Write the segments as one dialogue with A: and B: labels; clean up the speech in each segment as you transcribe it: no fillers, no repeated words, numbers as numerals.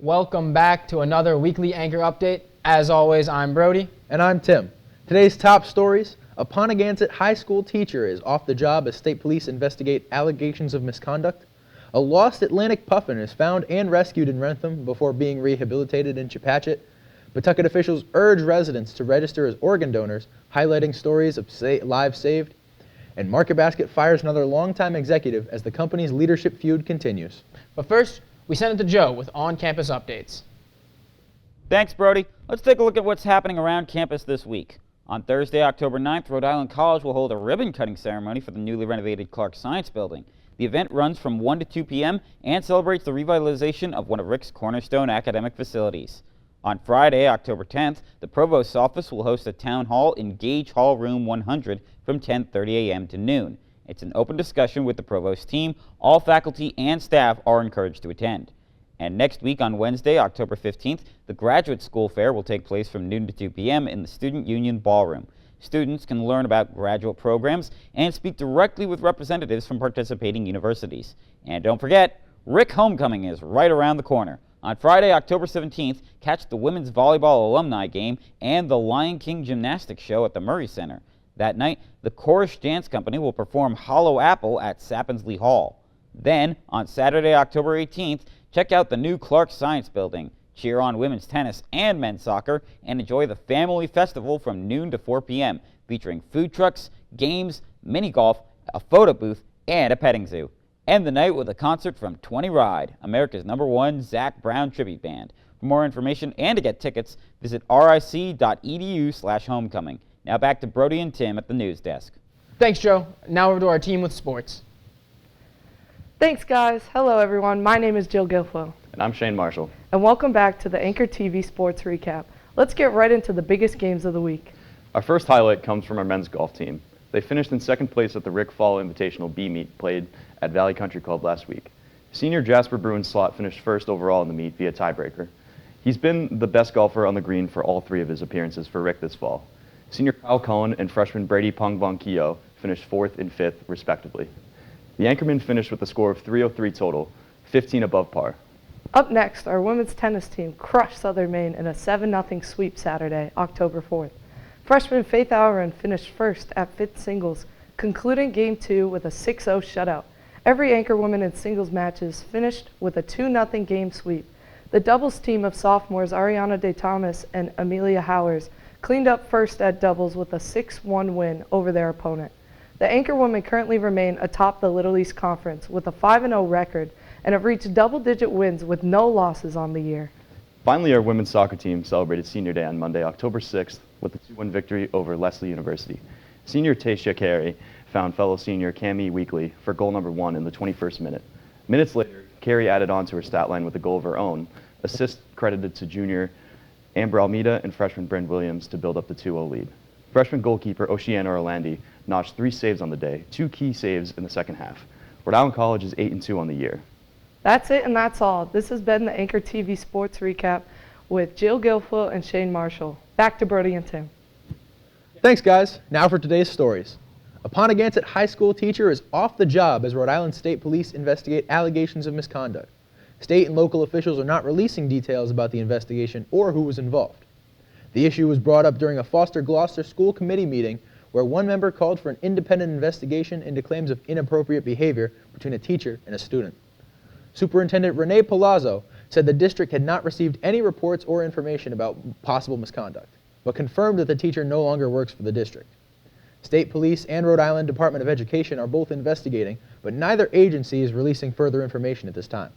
A: Welcome back to another weekly Anchor Update. As always, I'm Brody.
B: And I'm Tim. Today's top stories: a Pontiac high school teacher is off the job as state police investigate allegations of misconduct. A lost Atlantic puffin is found and rescued in Rentham before being rehabilitated in Chepachet. Pawtucket officials urge residents to register as organ donors, highlighting stories of lives saved. And Market Basket fires another longtime executive as the company's leadership feud continues.
A: But first, we send it to Joe with on-campus updates.
C: Thanks, Brody. Let's take a look at what's happening around campus this week. On Thursday, October 9th, Rhode Island College will hold a ribbon-cutting ceremony for the newly renovated Clark Science Building. The event runs from 1 to 2 p.m. and celebrates the revitalization of one of Rick's cornerstone academic facilities. On Friday, October 10th, the Provost's office will host a town hall in Gage Hall Room 100 from 10:30 a.m. to noon. It's an open discussion with the Provost team. All faculty and staff are encouraged to attend. And next week on Wednesday, October 15th, the Graduate School Fair will take place from noon to 2 p.m. in the Student Union Ballroom. Students can learn about graduate programs and speak directly with representatives from participating universities. And don't forget, Rick Homecoming is right around the corner. On Friday, October 17th, catch the women's volleyball alumni game and the Lion King gymnastics show at the Murray Center. That night, the Chorus Dance Company will perform Hollow Apple at Sappensley Hall. Then, on Saturday, October 18th, check out the new Clark Science Building, cheer on women's tennis and men's soccer, and enjoy the Family Festival from noon to 4 p.m., featuring food trucks, games, mini golf, a photo booth, and a petting zoo. End the night with a concert from 20 Ride, America's #1 Zac Brown tribute band. For more information and to get tickets, visit ric.edu/homecoming. Now back to Brody and Tim at the news desk.
A: Thanks, Joe. Now over to our team with sports.
D: Thanks, guys. Hello, everyone. My name is Jill Guilfoyle.
E: And I'm Shane Marshall.
D: And welcome back to the Anchor TV Sports Recap. Let's get right into the biggest games of the week.
E: Our first highlight comes from our men's golf team. They finished in second place at the Rick Fall Invitational B meet played at Valley Country Club last week. Senior Jasper Bruin-Slot finished first overall in the meet via tiebreaker. He's been the best golfer on the green for all three of his appearances for Rick this fall. Senior Kyle Cohen and freshman Brady Pongvong Keo finished fourth and fifth, respectively. The Anchormen finished with a score of 303 total, 15 above par.
D: Up next, our women's tennis team crushed Southern Maine in a 7-0 sweep Saturday, October 4th. Freshman Faith Alron finished first at fifth singles, concluding Game 2 with a 6-0 shutout. Every Anchor woman in singles matches finished with a 2-0 game sweep. The doubles team of sophomores Ariana De Thomas and Amelia Howers cleaned up first at doubles with a 6-1 win over their opponent. The Anchor women currently remain atop the Little East Conference with a 5-0 record and have reached double-digit wins with no losses on the year.
E: Finally, our women's soccer team celebrated Senior Day on Monday, October 6th, with a 2-1 victory over Lesley University. Senior Tasha Carey found fellow senior Cami Weekly for goal number 1 in the 21st minute. Minutes later, Carey added on to her stat line with a goal of her own, assist credited to junior Amber Almeida and freshman Bryn Williams to build up the 2-0 lead. Freshman goalkeeper Oceana Orlandi notched 3 saves on the day, 2 key saves in the second half. Rhode Island College is 8-2 on the year.
D: That's it and that's all. This has been the Anchor TV Sports Recap with Jill Guilfoyle and Shane Marshall. Back to Brody and Tim.
B: Thanks, guys. Now for today's stories. A Pontiac high school teacher is off the job as Rhode Island State Police investigate allegations of misconduct. State and local officials are not releasing details about the investigation or who was involved. The issue was brought up during a Foster Gloucester School Committee meeting where one member called for an independent investigation into claims of inappropriate behavior between a teacher and a student. Superintendent Renee Palazzo said the district had not received any reports or information about possible misconduct, but confirmed that the teacher no longer works for the district. State Police and Rhode Island Department of Education are both investigating, but neither agency is releasing further information at this time.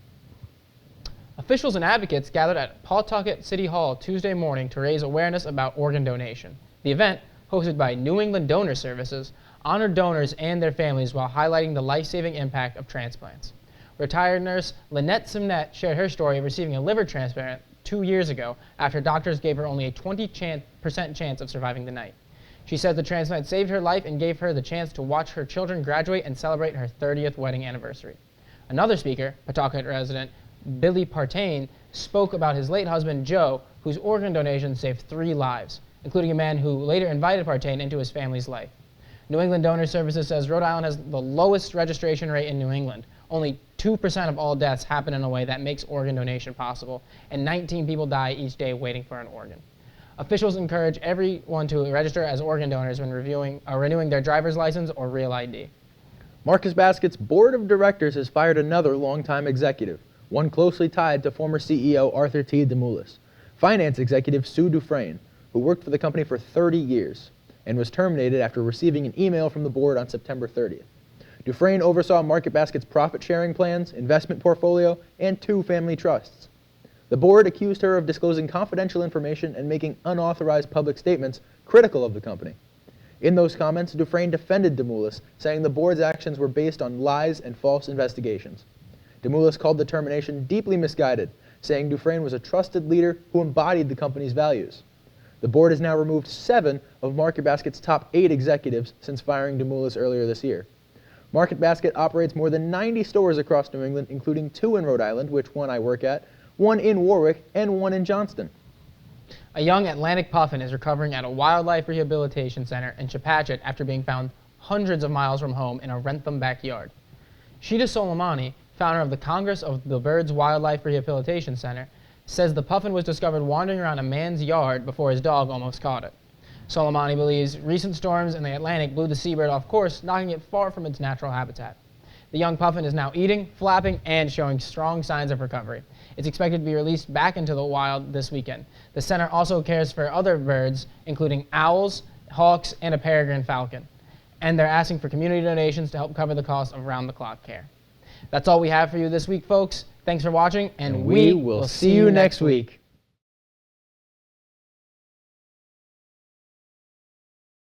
A: Officials and advocates gathered at Pawtucket City Hall Tuesday morning to raise awareness about organ donation. The event, hosted by New England Donor Services, honored donors and their families while highlighting the life-saving impact of transplants. Retired nurse Lynette Simnett shared her story of receiving a liver transplant 2 years ago after doctors gave her only a 20% chance of surviving the night. She said the transplant saved her life and gave her the chance to watch her children graduate and celebrate her 30th wedding anniversary. Another speaker, Pawtucket resident Billy Partain, spoke about his late husband Joe, whose organ donation saved 3 lives, including a man who later invited Partain into his family's life. New England Donor Services says Rhode Island has the lowest registration rate in New England. only 2% of all deaths happen in a way that makes organ donation possible, and 19 people die each day waiting for an organ. Officials encourage everyone to register as organ donors when renewing their driver's license or real ID.
B: Marcus Basket's board of directors has fired another longtime executive, one closely tied to former CEO Arthur T. DeMoulis, finance executive Sue Dufresne, who worked for the company for 30 years and was terminated after receiving an email from the board on September 30th. Dufresne oversaw Market Basket's profit-sharing plans, investment portfolio, and 2 family trusts. The board accused her of disclosing confidential information and making unauthorized public statements critical of the company. In those comments, Dufresne defended DeMoulis, saying the board's actions were based on lies and false investigations. DeMoulis called the termination deeply misguided, saying Dufresne was a trusted leader who embodied the company's values. The board has now removed 7 of Market Basket's top 8 executives since firing DeMoulis earlier this year. Market Basket operates more than 90 stores across New England, including 2 in Rhode Island, which one I work at, 1 in Warwick, and 1 in Johnston.
A: A young Atlantic puffin is recovering at a wildlife rehabilitation center in Chepachet after being found hundreds of miles from home in a Wrentham backyard. Sheeta Soleimani, founder of the Congress of the Birds Wildlife Rehabilitation Center, says the puffin was discovered wandering around a man's yard before his dog almost caught it. Soleimani believes recent storms in the Atlantic blew the seabird off course, knocking it far from its natural habitat. The young puffin is now eating, flapping, and showing strong signs of recovery. It's expected to be released back into the wild this weekend. The center also cares for other birds, including owls, hawks, and a peregrine falcon. And they're asking for community donations to help cover the cost of round-the-clock care. That's all we have for you this week, folks. Thanks for watching, and we will see you next week.